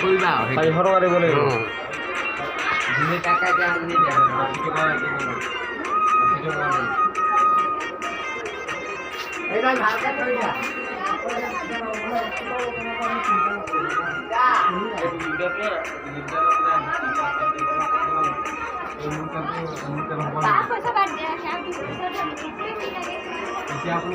কইবা 400 টকা দিব লাগিব দিনে টাকা যে আমি দেব 80 টাকা দিব 80 টাকা এইটা ভালকে কই যা আপনি